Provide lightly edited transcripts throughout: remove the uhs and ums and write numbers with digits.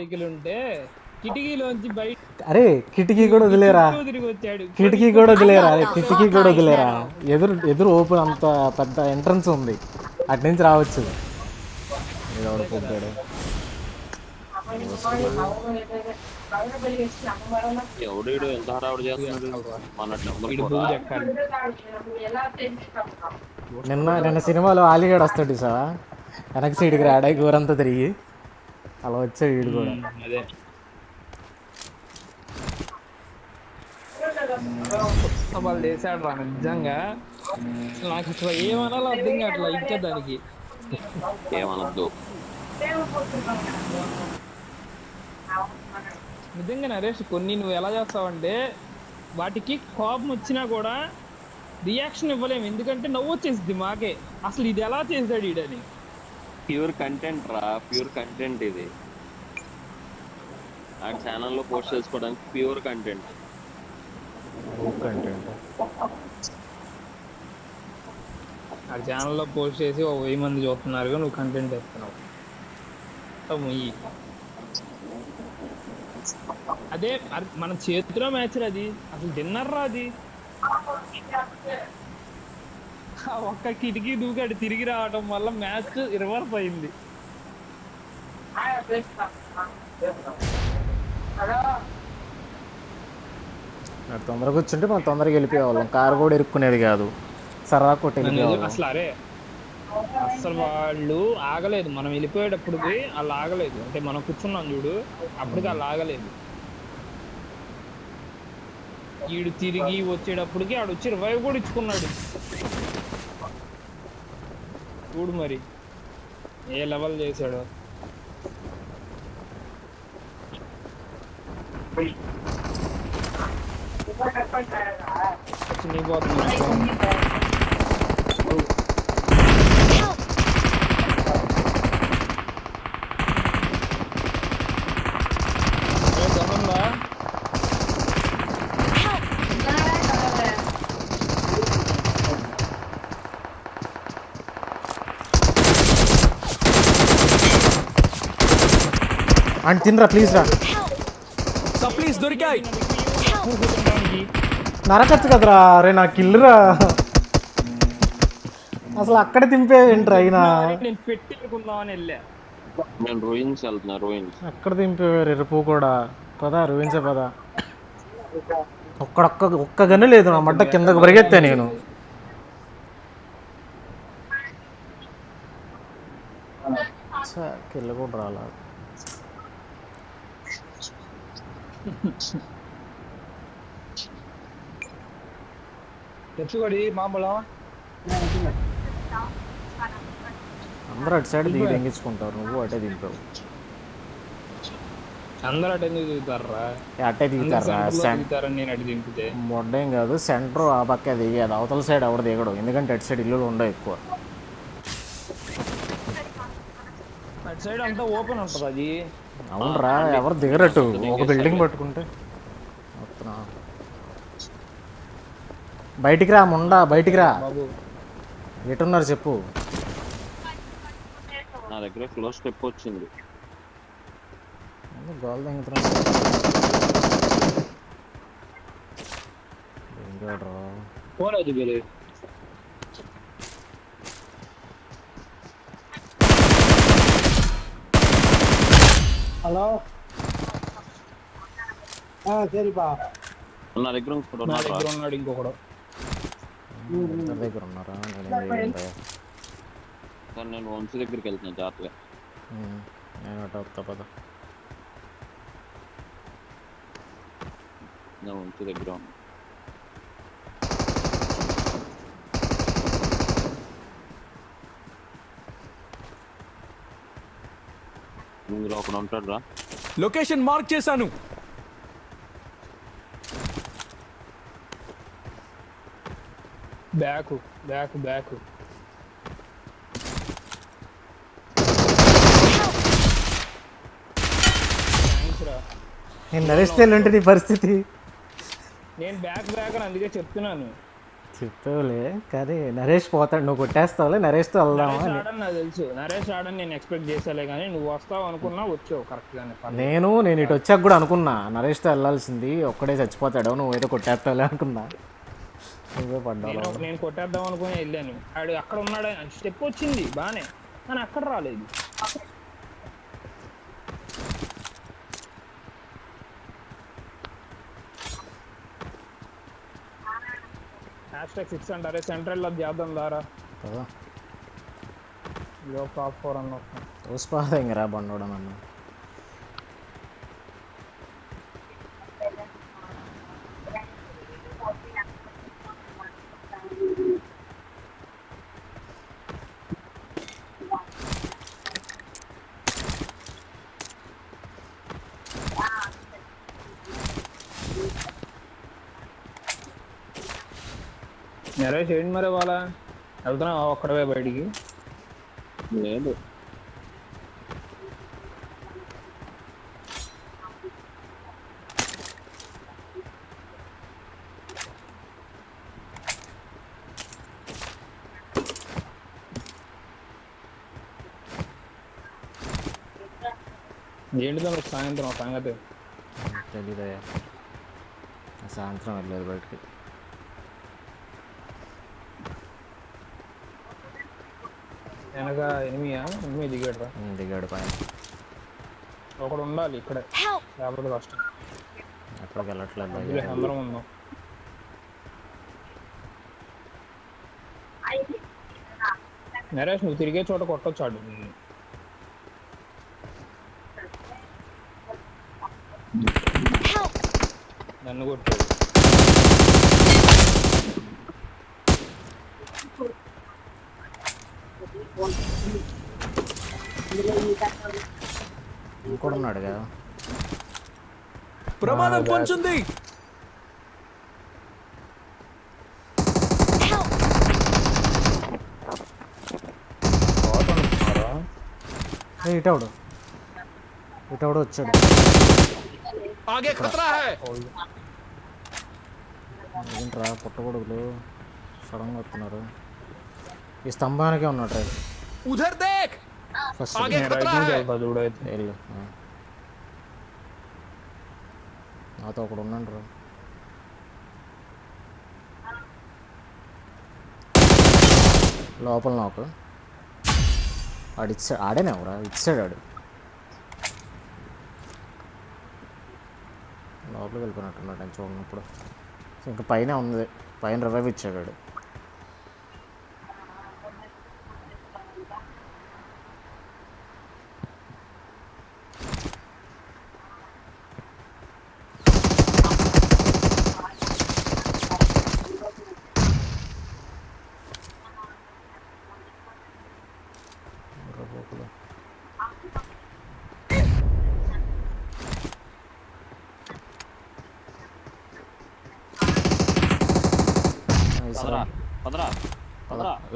Cycle ఉంటే కిటికీలోంచి బయట అరే కిటికీ కూడా వదిలేరా, తిరిగి వచ్చాడు. కిటికీ కూడా వదిలేరా, అరే కిటికీ కూడా వదిలేరా. ఎదురు ఓపెన్, అంత పెద్ద ఎంట్రన్స్ ఉంది, అటు నుంచి రావచ్చు. పొగ్గాడు ఎవడు ఎంత హడావుడు చేస్తున్నాడు మన నెంబర్ నిన్న సినిమాలో ఆలిగాడు వస్తాడు సార్, వెనక సైడ్కి రాడా ఊరంతా తిరిగి అలా వచ్చాడు వీడు కూడా. అదే వాళ్ళు చేశాడు రా నిజంగా. నాకు అసలు ఏమనాలో అర్థం కావట్లా ఇంకా దానికి. ఏమనద్దు నిజంగా నరేష్, కొన్ని నువ్వు ఎలా చేస్తావంటే వాటికి కోపం వచ్చినా కూడా రియాక్షన్ ఇవ్వలేము, ఎందుకంటే నవ్వు వచ్చేసింది మాకే. అసలు ఇది ఎలా చేశాడు ఈడని. ప్యూర్ కంటెంట్ రా, ప్యూర్ కంటెంట్ ఇది. ఆ ఛానల్లో పోస్ట్ చేసుకోవడానికి ప్యూర్ కంటెంట్. ఆ ఛానల్లో పోస్ట్ చేసి 1000 మంది చూస్తున్నారు, నువ్వు కంటెంట్ చేస్తున్నావు. అదే మన చేతిలో మ్యాచ్ అది, అసలు డిన్నర్ రా అది. ఒక్క కిటికీ దూకాడు, తిరిగి రావడం వల్ల మ్యాచ్ రివర్స్ అయింది. తొందరగా కూర్చుంటే మనం తొందరగా వెళ్ళిపోయేవాళ్ళం, కారు కూడా ఇరుక్కునేది కాదు, సరదా కొట్టి అసలు అరే అసలు వాళ్ళు ఆగలేదు, మనం వెళ్ళిపోయేటప్పటికి వాళ్ళు ఆగలేదు. అంటే మనం కూర్చున్నాం చూడు, అప్పటికి వాళ్ళు ఆగలేదు. వీడు తిరిగి వచ్చేటప్పటికి ఆడు వచ్చి రివైవ్ కూడా ఇచ్చుకున్నాడు చూడు, మరి ఏ లెవెల్ చేశాడు. అండ్ తినరా ప్లీజ్ రా, ప్లీజ్ దొరికాయి. నరకచ్చు కదరా. అరే నాకు కిల్లురా, అసలు అక్కడ దింపేంట్రా అయినా. నేను పెట్టుకుందామని వెళ్ళా, నేను రూయిన్స్ వెళ్తున్నా. రూయిన్స్ అక్కడ దింపేవారు ఎరుపు కూడా. పదా రూయిన్సే పదా. ఒక్క గన్ను లేదు నా మడ్డ, కిందకు పరిగెత్తా నేను. కిల్ల కూడా రాలా. తెచ్చుకోడి మామూలు. అందరూ అటు సైడ్ దిగి తెంగించుకుంటారు, నువ్వు అటే దింపావు. అందరూ అటు ఎందుకు దిగుతారా? అట్టే దిగుతారా? నేను అటు దింపితే మొడ్డేం కాదు, సెంటర్ ఆ పక్క దిగేది, అవతల సైడ్ ఎవరు దిగడు, ఎందుకంటే అటు సైడ్ ఇల్లులు ఉండవు ఎక్కువ. అటు సైడ్ అంతా ఓపెన్ ఉంటుంది అది. అవునరా, ఎవరు దిగరట్టు, ఒక బిల్డింగ్ పట్టుకుంటే. బయటికి రా ముండా, బయటికి రా. ఎటున్నారు చెప్పు. నా దగ్గర క్లోజ్ స్టెప్ వచ్చింది. గోల్ హలో, సరిపా. నా దగ్గర ఉన్నాడు ఇంకొకడు. దగ్గర ఉన్నారా? నేను వంశీ దగ్గరికి వెళ్తున్నా జాగ్రత్తగా. నేను అటు వస్తా పద. నా వంశీ దగ్గర ఉన్నా. ఇందులో ఒకడు ఉంటాడు రా. లొకేషన్ మార్క్ చేశాను. Back back back. నేను నరేష్ అంటే నీ పరిస్థితి. నేను బ్యాక్ బ్యాక్ అని అందుకే చెప్తున్నాను. చెప్పేవులే కానీ నరేష్ పోతాడు, నువ్వు కొట్టేస్తావులే, నరేష్తో వెళ్దామా నరేష్ అని. రాడని నాకు తెలుసు, నరేష్ రాడని నేను ఎక్స్పెక్ట్ చేసేలే, కానీ నువ్వు వస్తావు అనుకున్నా వచ్చావు కరెక్ట్ గానే. నేను ఇటు వచ్చాక కూడా అనుకున్నా నరేష్తో వెళ్ళాల్సింది, ఒక్కడే చచ్చిపోతాడు, నువ్వు ఏదో కొట్టేస్తావులే అనుకున్నా. నువ్వే పడ్డావు. నేను కొట్టేద్దాం అనుకుని వెళ్ళాను, ఆడు అక్కడ ఉన్నాడు, స్టెప్ వచ్చింది బానే, కానీ అక్కడ రాలేదు. #6 అంటారే సెంట్రల్ లో చేద్దాం దారా, కదా ఇదో టాప్ 4 అన్న వస్తాం. చూసిపోదా ఇంకరా బండోడా నన్ను. నరేష్ ఏంటి మరి వాళ్ళ వెళ్తున్నావు ఒక్కడవే బయటికి? లేదు ఏంటిదో మీకు సాయంత్రం సంగతి? తెలీదయ్యా, సాయంత్రం వెళ్ళలేదు బయటికి. వెనక ఎనిమిది దిగాడు రా, దిగాడు పైన. ఒకడు ఉండాలి ఇక్కడే, లేకపోతే కష్టం. ఎక్కడికి వెళ్ళట్లేదు ఇదిలే, భయ్యా. అందరం ఉందాం. నరేష్ నువ్వు తిరిగే చోట కొట్టొచ్చు ఆడు. నన్ను కొట్టాడు. ఇంకోటి ఉన్నాడు కదా. ప్రమాదం పొంచుంది. ఇటవుడు వచ్చాడు. ఆగే ఖతరా హై. ఏంట్రా పుట్టగొడుగులు సడన్గా వస్తున్నారు. ఈ స్తంభానికే ఉన్నాడు. ఉధర్ దేఖ్. ఫస్ట్ ఆగే ఖతరా హై. చూడైతే వెళ్ళు. నాతో ఒకడు ఉన్నాడు రా. లోపల నాకు ఆడు ఇచ్చాడు, ఆడేనే ఎవరా ఇచ్చాడు, ఆడు లోపలికి వెళ్ళిపోయినట్టున్నాడు నేను చూడనప్పుడు. ఇంకా పైన ఉంది, పైన రివైవ్ ఇచ్చాడు ఆడు.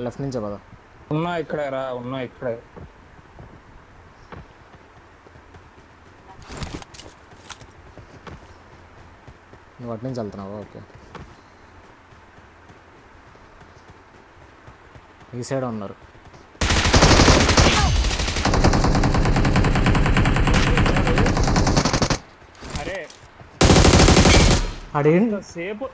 లెఫ్ట్ నుంచే పద. ఉన్నా ఇక్కడే రా, ఉన్నా ఇక్కడే. నువ్వు అటు నుంచి వెళ్తున్నావా? ఓకే. ఈ సైడ్ ఉన్నారు. అరే అడేంటి సేపు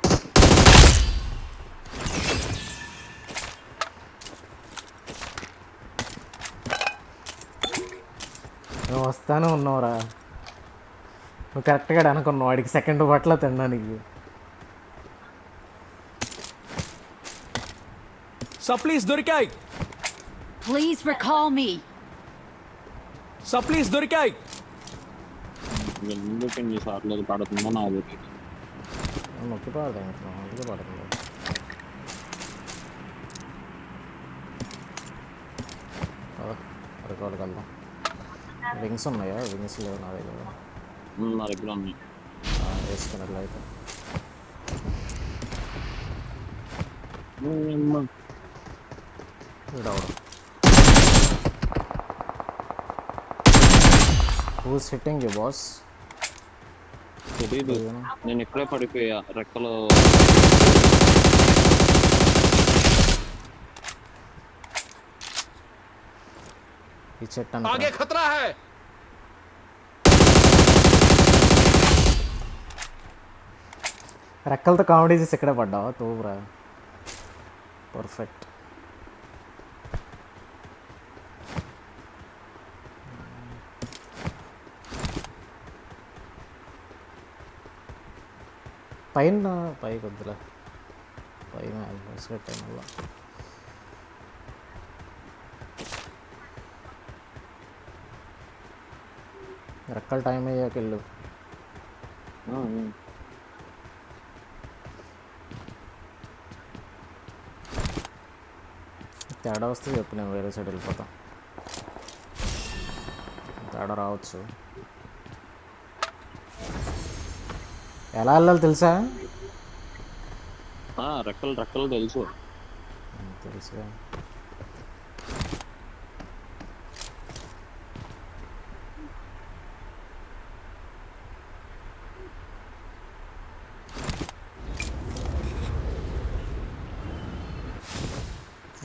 నువ్వు వస్తానే ఉన్నావురా. నువ్వు కరెక్ట్గా అనుకున్నావు వాడికి సెకండ్ బట్టలు తినడానికి. సప్లీస్ దొరికాయి. Please recall me. సప్లీస్ దొరికాయి. ఎందుకు ఎన్నిసార్లు పడుతుందో నాకు తెలియదు. నొక్కి పడతాయి, అందుకే పడుతుంది. అరకోళ్ళకి వెళ్దాం. వింగ్స్ ఉన్నాయా? వింగ్స్ లేవు నా దగ్గర. నా దగ్గర ఉన్నాయి. వేసుకున్నట్లయితే వీడవడం. Who's hitting you boss? తెలీదు, నేను ఇక్కడే పడిపోయా రెక్కలో. ఈ చెట్టు అనుకో. आगे खतरा है। రెక్కలతో కామెడీ చేసి ఇక్కడే పడ్డావా తోపురా. పర్ఫెక్ట్. పైన పైకి వద్దులే, పైన టైం వల్ల రెక్కల టైం అయ్యాక వెళ్ళు. తేడా వస్తే చెప్పు, నేను వేరే సైడ్ వెళ్ళిపోతా. తేడా రావచ్చు. ఎలా వెళ్ళాలి తెలుసా? రెక్కలు రెక్కలు తెలుసు. తెలుసుగా.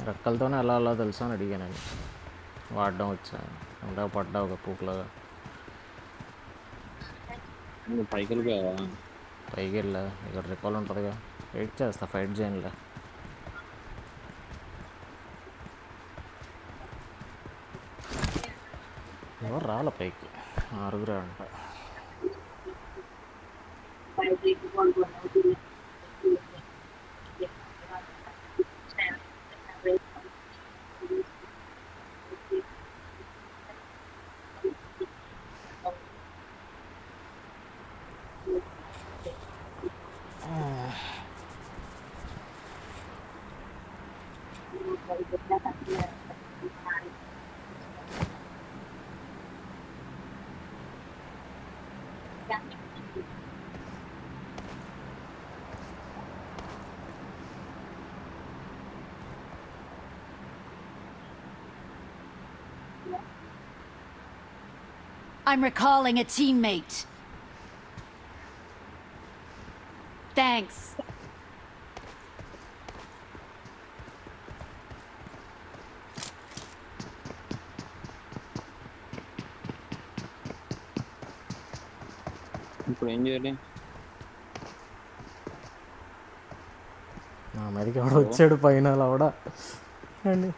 రెక్కలతోనే ఎలా అలా తెలుసా అని అడిగాను. వాడడం వచ్చా ఇంకా పడ్డా ఒక పూకులాగా. పైకి వెళ్ళిపోయావా? పైకి వెళ్ళా, ఇక్కడ రికాల్ ఉంటుందిగా, వెయిట్ చేస్తా, ఫైట్ చేయనులే. ఎవరు రాలే పైకి, 6 అంట. I'm recalling a teammate. Thanks. ఇప్పుడు ఏం చేయాలి? నా మీదకి ఎవడో వచ్చాడు పైన కూడా అండి.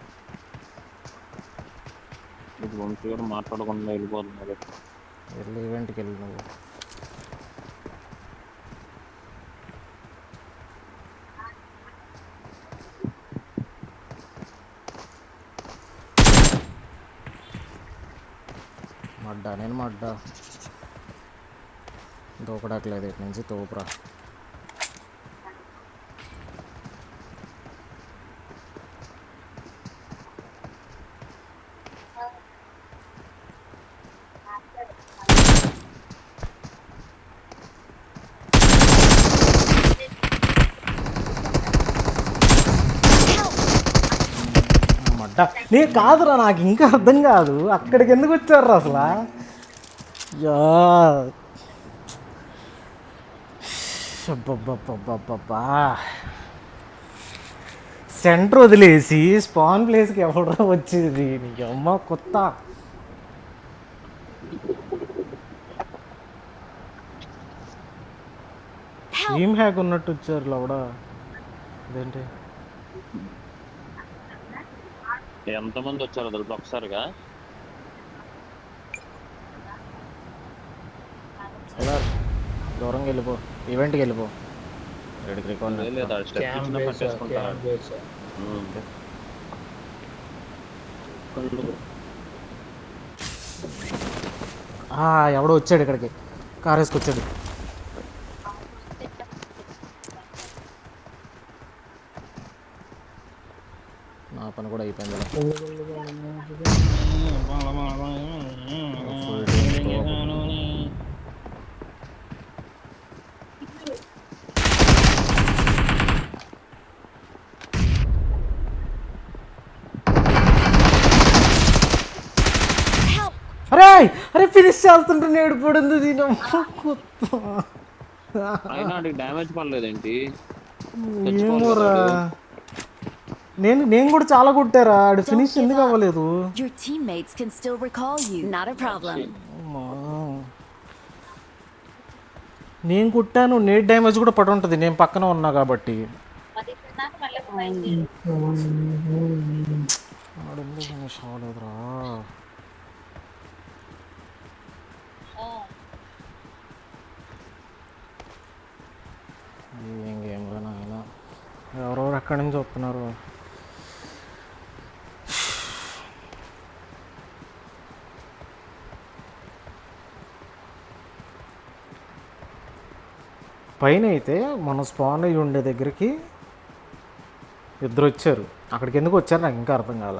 ఇది వంశీ గారు మాట్లాడకుండా వెళ్ళిపోతున్నారు. వెళ్ళి ఈవెంట్కి వెళ్ళి నువ్వు. నేను మడ్డా దూకడాకలేదు ఇటు నుంచి, తోపురా. నీ కాదురా, నాకు ఇంకా అర్థం కాదు అక్కడికి ఎందుకు వచ్చారు అసలు. యా సెంటర్ వదిలేసి స్పాన్ ప్లేస్కి ఎవడో వచ్చేది, నీకు అమ్మ కొత్త. ఏం హ్యాక్ ఉన్నట్టు వచ్చారు లవడా, అదేంటి? ఎంతమంది వచ్చారో తెలుసు ఒకసారిగా. ఎలా దూరంగా వెళ్ళిపో, ఈవెంట్కి వెళ్ళిపో. ఎవడో వచ్చాడు ఇక్కడికి, కార్ వేసుకొచ్చాడు. నా పని కూడా అయిపోయింది. అరే అరే ఫినిష్ చేస్తుంటే నేడు పడింది దీని. అయినా డ్యామేజ్ పడలేదేంటి? ఏమోరా, నేను కూడా చాలా కొట్టారా, ఆడు ఫినిష్ ఎందుకు అవ్వలేదు? Your teammates can still recall you. Not a problem. అమ్మా. నేను కొట్టాను, నేట్ డ్యామేజ్ కూడా పడి ఉంటుంది, నేను పక్కన ఉన్నా కాబట్టి. ఆడు ఎందుకు ఫినిష్ అవ్వలేదురా? ఏం గేమ్ రా నాయన, ఎవరెవరు ఎక్కడి నుంచి వస్తున్నారు? పైన అయితే మన స్పాన్ అయ్యి ఉండే దగ్గరికి ఇద్దరు వచ్చారు, అక్కడికి ఎందుకు వచ్చారు నాకు ఇంకా అర్థం కాల.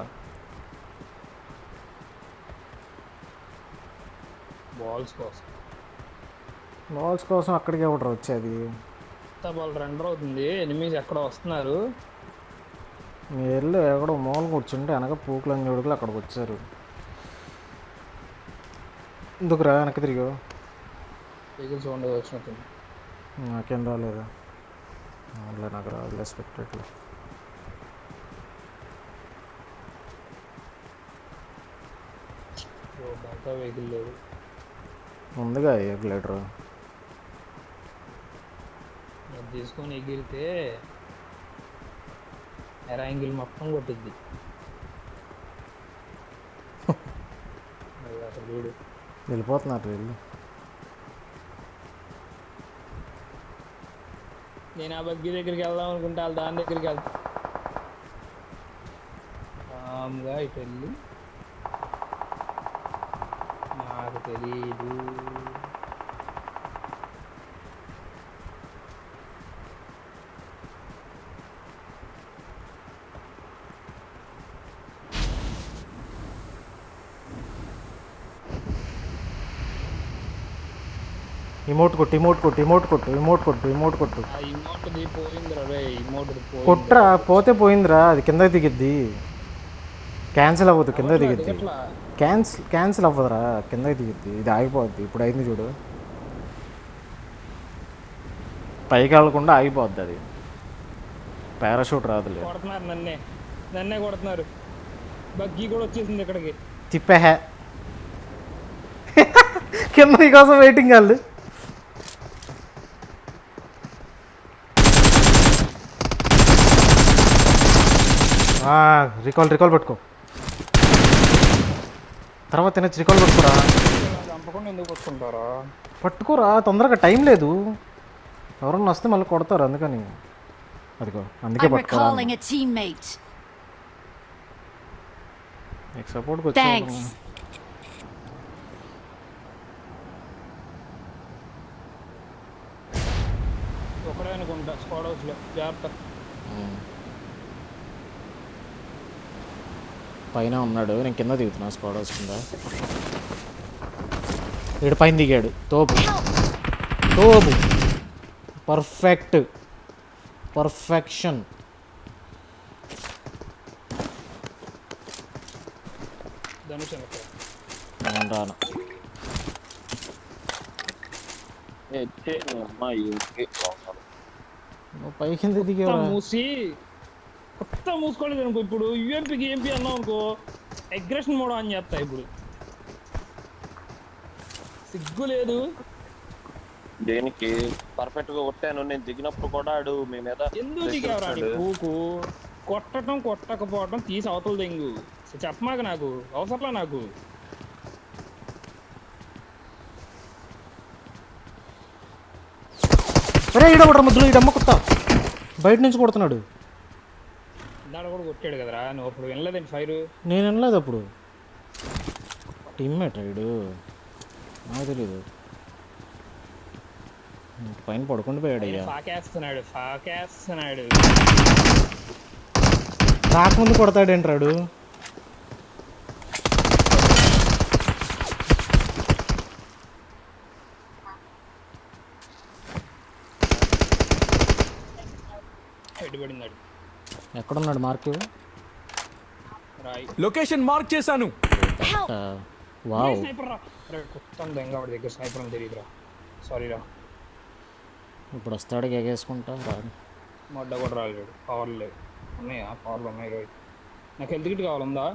బాల్స్ కోసం అక్కడికి ఎవరు వచ్చేది? బాల్ రెండర్ అవుతుంది, ఎనిమిస్ ఎక్కడ వస్తున్నారు. మీరు ఎక్కడో మూల కూర్చుంటే వెనక పూకులని జోడుకులు అక్కడికి వచ్చారు. ఎందుకురా వెనక్కి తిరిగా? వెహికల్స్ ఉండే వచ్చినట్టుంది. నాకేం రాలేదా? నాకు రాదులే స్పెక్టెట్లు. వెహికల్ లేదు, ముందుగా ఎగ్లేటరు తీసుకొని ఎగిరితే ఎరాంగిల్ మొత్తం కొట్టిద్ది. అసలు వీడు వెళ్ళిపోతున్నారు వీళ్ళు. నేను ఆ బగ్గి దగ్గరికి వెళ్దాం అనుకుంటే వాళ్ళు దాని దగ్గరికి వెళ్తా కామ్గా ఇటు వెళ్ళి నాకు తెలీదు. ఇమోట్ కొట్టు, ఇమోట్ కొట్టు, ఇమోట్ కొట్టు, ఇమోట్ కొట్టు, ఇమోట్ కొట్టు. ఆ ఇమోట్ది పోయిందిరా రే, ఇమోట్ది పోయింది. కొట్రా, పోతే పోయిందిరా, అది కిందకి దిగిద్ది, క్యాన్సిల్ అవ్వదు, కిందకి దిగిద్ది. క్యాన్సిల్ అవ్వదురా, కిందకి దిగిద్ది, ఇది ఆగిపోద్ది. ఇప్పుడు అయింది చూడు, పైకి వెళ్ళకుండా ఆగిపోద్ది అది, పారాషూట్ రాదులే. కొడుతున్నారు నన్నే కొడుతున్నారు. బగ్గి కూడా వచ్చేసింది ఇక్కడికి. తిప్పే కింద కోసం వెయిటింగ్ వాళ్ళు. రికాల్ పట్టుకో, తర్వాత తినచ్చు. రికాల్ పట్టుకోరా, చంపకుండా ఎందుకు పట్టుకుంటారా? పట్టుకోరా తొందరగా, టైం లేదు. ఎవరన్నా వస్తే మళ్ళీ కొడతారు, అందుకని. అదిగో అందుకే I'm పట్టుకోరా. recalling a teammate. నీకు సపోర్ట్కి వచ్చి Thanks. ఒకడే అనుకుంటా స్క్వాడ్ హౌస్ లో, జాగ్రత్త. పైన ఉన్నాడు, నేను కింద దిగుతున్నా స్క్వాడ్ హౌస్ కింద. వీడు పైన దిగాడు, తోపు పర్ఫెక్షన్. ధనుష్ రాను, నువ్వు పై కింద దిగావు. కొత్త మూసుకోలేదు అనుకో. ఇప్పుడు యూఎంపీకి ఏంపీ అన్నావు అనుకో, అగ్రెషన్ మోడ్ అని చేస్తా. ఇప్పుడు సిగ్గు లేదు. దేనికి పర్ఫెక్ట్ గా కొట్టాను, నేను దిగినప్పుడు కూడా ఆడు మీ మీద ఎందుకు దిగావురా పూకు? కొట్టడం కొట్టకపోవడం తీసి అవతల దెంగు చెప్పమాక, నాకు అవసరంలా. నాకు అరే ఈడబడ్ర మధ్యలో, ఈడమ్మ కొత్త బయట నుంచి కొడుతున్నాడు. దాడు కూడా కొట్టాడు కదరా, నువ్వు అప్పుడు వినలేదండి ఫైర్? నేను వినలేదు అప్పుడు. టీమ్మేట్ రైడు, నాకు తెలీదు. పైన పడుకుంటూ పోయాడు. అయ్యా ఫాకేస్తున్నాడు. రాకముందు కొడతాడేంట్రాడు. ఎక్కడున్నాడు మార్క్? లొకేషన్ మార్క్ చేశాను. వావ్, దగ్గర స్నైపర్ అని తెలియదురా, సారీరా. ఇప్పుడు వస్తాడు, ఎగేసుకుంటా రాడు. మొడ్డ కూడా రాలేడు, పవర్ లేదు. ఉన్నాయా కార్లు ఉన్నాయి రోహిత్. నాకు హెల్త్ కిట్ కావాలందా?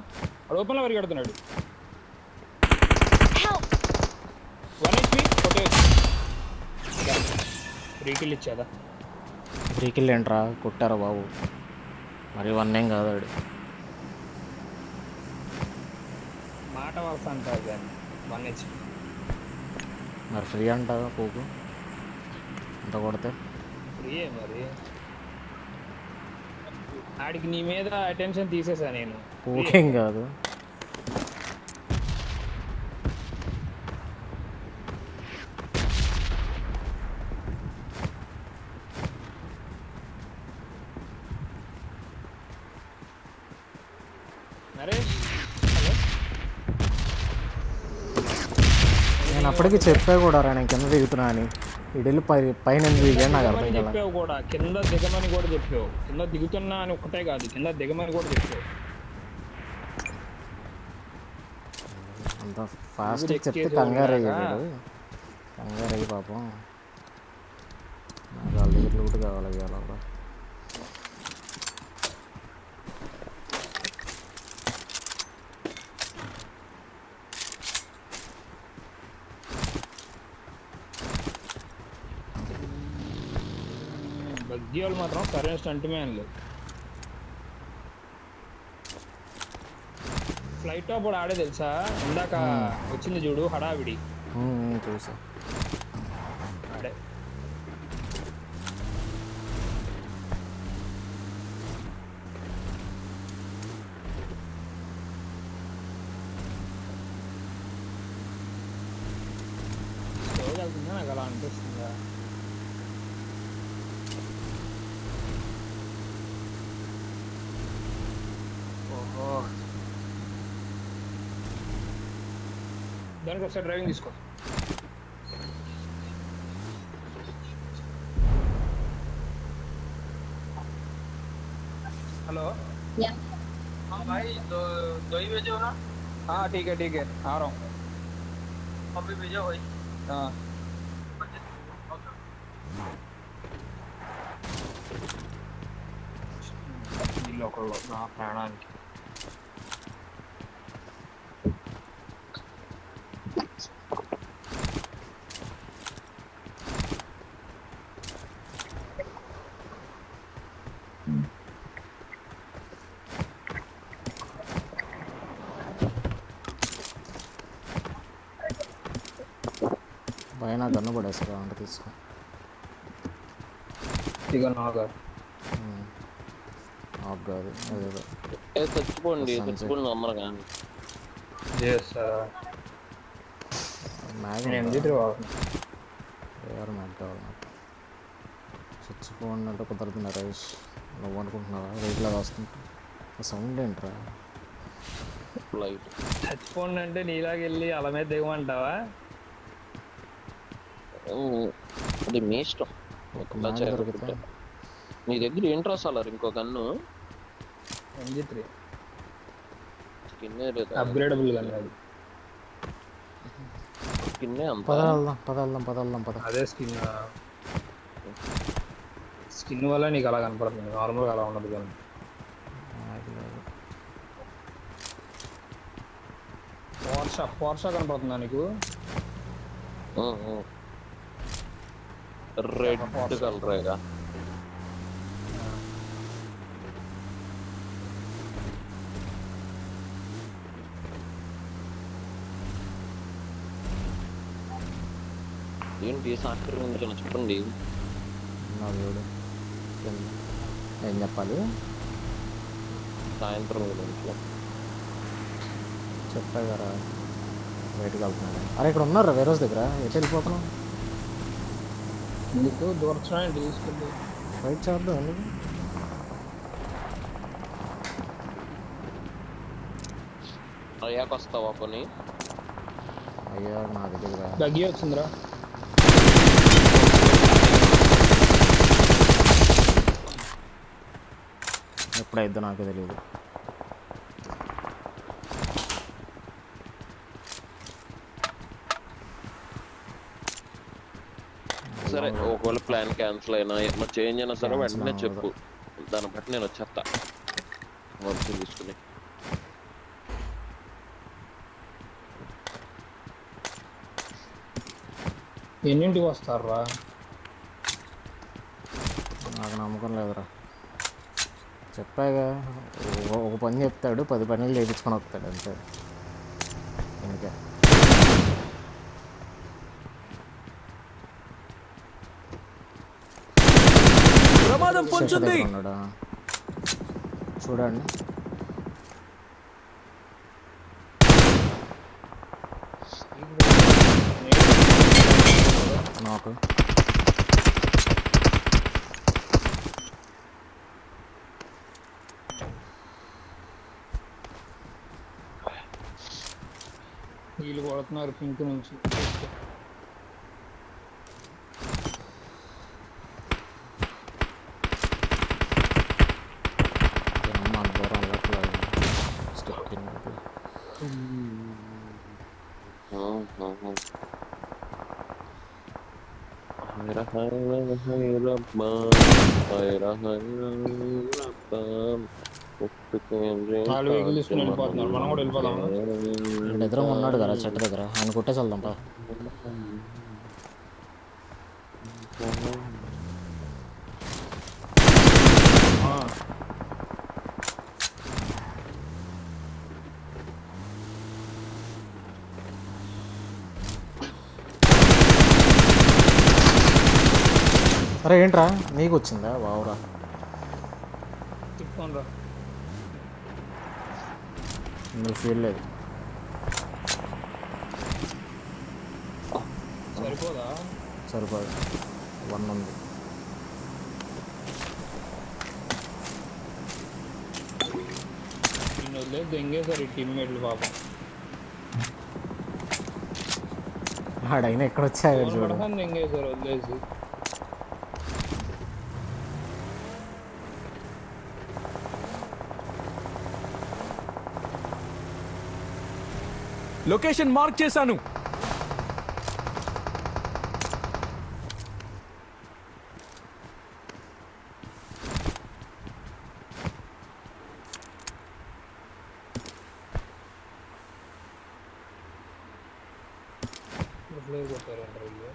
వాడు ఓపెన్లో పరిగెడుతున్నాడు. Help! 1 HP కొట్టేయచ్చు. 3 కిల్ ఇచ్చాదా? 3 కిల్ ఏంట్రా కొట్టారా బాబు, మరి 1 ఏం కాదు వాడు. మాట వలస అంటారు దాన్ని. 1 HP మరి ఫ్రీ అంటావా పోకు అంత కొడితే? ఫ్రీయే మరి. ఆడికి నీ మీద అటెన్షన్ తీసేసా నేను. పోకేం కాదు. నరేష్ హలో. నేను అప్పటికి చెప్పా కూడా రా నేను కింద దిగుతున్నా అని. ఇడెళ్ళి పైన ఎందుకు దిగాడు నాకు అర్థం దిగమని కదా. చెప్పావు కూడా, కింద దిగమని కూడా చెప్పావు. కింద దిగుతున్నా అని ఒక్కటే కాదు, కింద దిగమని కూడా చెప్పావు. అంత ఫాస్ట్ చెక్ చెప్తే చేసి కంగారు వదిలేక. అయ్యాడు. కంగారు అయ్యి పాపం నాకు వాళ్ళ దగ్గర లూట్ కావాలి ఇవాళ. బగ్గి వాళ్ళు మాత్రం సరైన స్టంట్ మ్యాన్లు. ఫ్లైట్ టాప్ కూడా ఆడే తెలుసా? ఇందాక వచ్చింది చూడు హడావిడి, చూసా. ఆడే. స్లోగా వెళ్తుందా నాకు అలా అనిపిస్తుందా? ఓహో, దానికి ఒకసారి డ్రైవింగ్ తీసుకో. हेलो हाँ भाई, दो ही भेजो ना। हाँ ठीक है आ रहा हूँ अभी, भेजो भाई। हाँ లోకల్లో నా ప్రాణానికి. పైన గన్ను పడేస్తారా అంటే తీసుకో. ఇక నాగా ఆఫ్ కాదు అదేదో చచ్చిపోండి నమ్మరు కానీ. మ్యాగ్ ఎవరు మ్యాగ్ కావాలి నాకు. చచ్చిపోండి అంటే కుదరదు నరేష్, నువ్వు అనుకుంటున్నావా వెయిట్లో వస్తుంటా. సౌండ్ ఏంట్రా? లైట్ చచ్చిపోండి అంటే నీలాగా వెళ్ళి అలా మీద దిగమంటావా? అది మీ ఇష్టం. ఒక మ్యాగ్ దొరికితే. నీ దగ్గర ఏంట్రా సాలర్ ఇంకో గన్ను? MG3 స్కిన్నే లేదా? అప్గ్రేడబుల్ గన్ అది. స్కిన్నే అంత. పద. అదే స్కిన్ వల్ల నీకు అలా కనపడుతుంది, నార్మల్గా అలా ఉండదు కానీ. పోర్షా కనపడుతుందా నీకు? రెడ్ కలరేగా. ఏంటి సాఫ్ట్వేర్ గురించి చెప్పండి. వీడు ఏం చెప్పాలి? సాయంత్రం గురించి చెప్పా కదా బయటకు వెళ్తున్నాడు. అరే ఇక్కడ ఉన్నారా వేరే దగ్గర, ఎటు వెళ్ళిపోతున్నావు? నీకు దూరచడానికి తీసుకుంది వెయిట్ చేద్దాం ఎందుకు? అయ్యాక వస్తావా కొని? అయ్యా నా దగ్గర దగ్గి వచ్చిందిరా. ఎప్పుడైద్దో నాకు తెలియదు. సరే ఒకవేళ ప్లాన్ క్యాన్సిల్ అయినా చేంజ్ అయినా సరే వెంటనే చెప్పు. దాన్ని బట్టి నేను వచ్చేస్తా వర్క్ తీసుకుని. ఎన్నింటికి వస్తారా? నాకు నమ్మకం లేదురా. చెప్పాగా, ఒక పని చెప్తాడు 10 పనులు చేయించుకొని వస్తాడు అంతే. ఇంకా ప్రమాదం చెట్టు పొంచుంది. దగ్గర ఉన్నాడా చూడండి. నాకు వీళ్ళు కొడుతున్నారు పింక్ నుంచి. మన దూరం వెళ్ళట్లేదు. స్టిక్ వాళ్ళు వెహికల్ తీసుకుని వెళ్ళిపోతున్నారు. మనం కూడా వెళ్ళిపోదాం. ఇక్కడ ఎదురుగా ఉన్నాడు కదా చెట్టు దగ్గర, ఆయన కొట్టేసి వెళ్దాంపా. అరే ఏంట్రా నీకు వచ్చిందా? వావురా. తిప్పుకోనరా. ఇందులో ఫీల్ లేదు. సరిపోదా? సరిపోదు. 1 ఉంది. నేను వదిలేదు దెంగేసారు ఈ టీమ్మేట్లు పాపం. ఆడైనా ఎక్కడ వచ్చాడు చూడు. దెంగేసారు వదిలేసి. లొకేషన్ మార్క్ చేశాను. కొట్టారంటారు వీళ్ళు.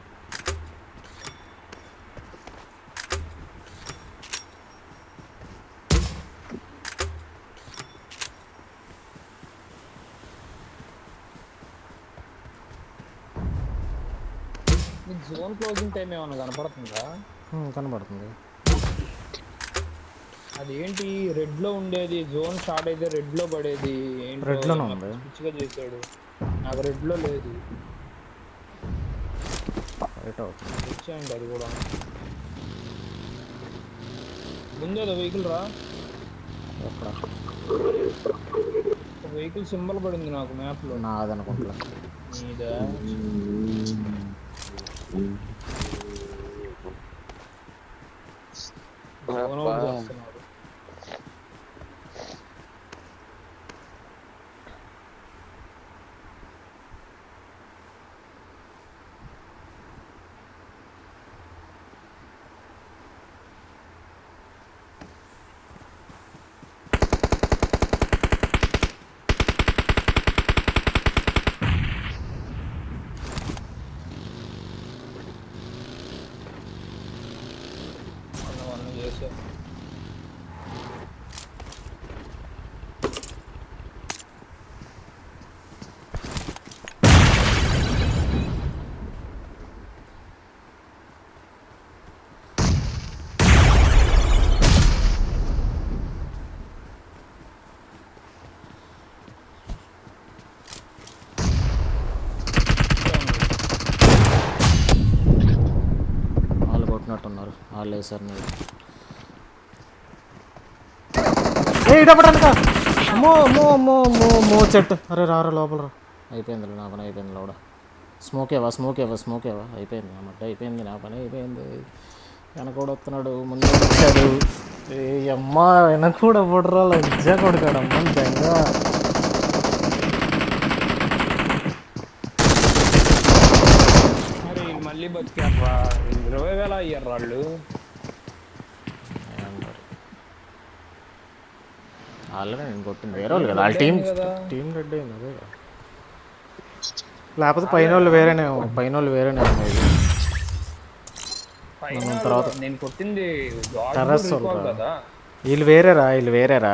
జోన్ క్లోజింగ్ టైం ఏమన్నా కనపడుతుందా? కనబడుతుంది. అదేంటి రెడ్ లో ఉండేది, జోన్ స్టార్ట్ అయితే రెడ్ లో పడేది. రెడ్ లోనే ఉంది. పిచ్చిగా చేశాడు. నాకు రెడ్ లో లేదు. రైట్ అవుతుంది. వచ్చేయండి అది కూడా. ముందేదో వెహికల్ రా. ఎక్కడ? ఒక వెహికల్ సింబల్ పడింది నాకు మ్యాప్ లో. నాదనుకుంటా. నీదా? జోన్ అవుట్ చేస్తున్నారు. చేశారు. వాళ్ళు కొట్టినట్టున్నారు. వాళ్ళు వేసారు మీరు. ఇటపడనుక మో మో మో మో మో చెట్టు. అరే రారా లోపల రా. అయిపోయింది నా పని, అయిపోయింది లోడ. స్మోక్ ఏవా అయిపోయింది. నా మట్టి అయిపోయింది, నా పని అయిపోయింది. వెనక కూడా వస్తున్నాడు, ముందు వచ్చాడు. ఏ అమ్మ వెనక కూడా పుడరా లజ్జా కొడతాడు. అమ్మ బెంగ. మరి మళ్ళీ బతికారా? 20,000 అయ్యారు వాళ్ళు. వాళ్ళనే నేను కొట్టింది వేరే వాళ్ళు కదా వాళ్ళ టీం రెడ్ అయింది అదే కదా. లేకపోతే పైన వాళ్ళు వేరేనే ఉన్నాయి. పైన తర్వాత నేను కొట్టింది టెర్రస్ recall వాళ్ళు కదా. వీళ్ళు వేరేరా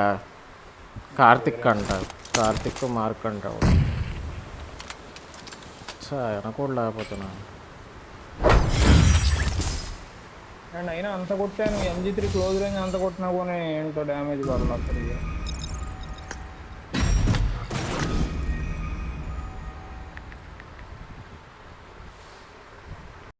కార్తిక్ మార్క్ అంటావు వెనకూడదు లేకపోతున్నా. అండ్ అయినా అంత కొట్టాను MG3 క్లోజ్ రేంజ్ అంత కొట్టినా కూడా ఏంటో డ్యామేజ్ పడలేదు అక్కడికి.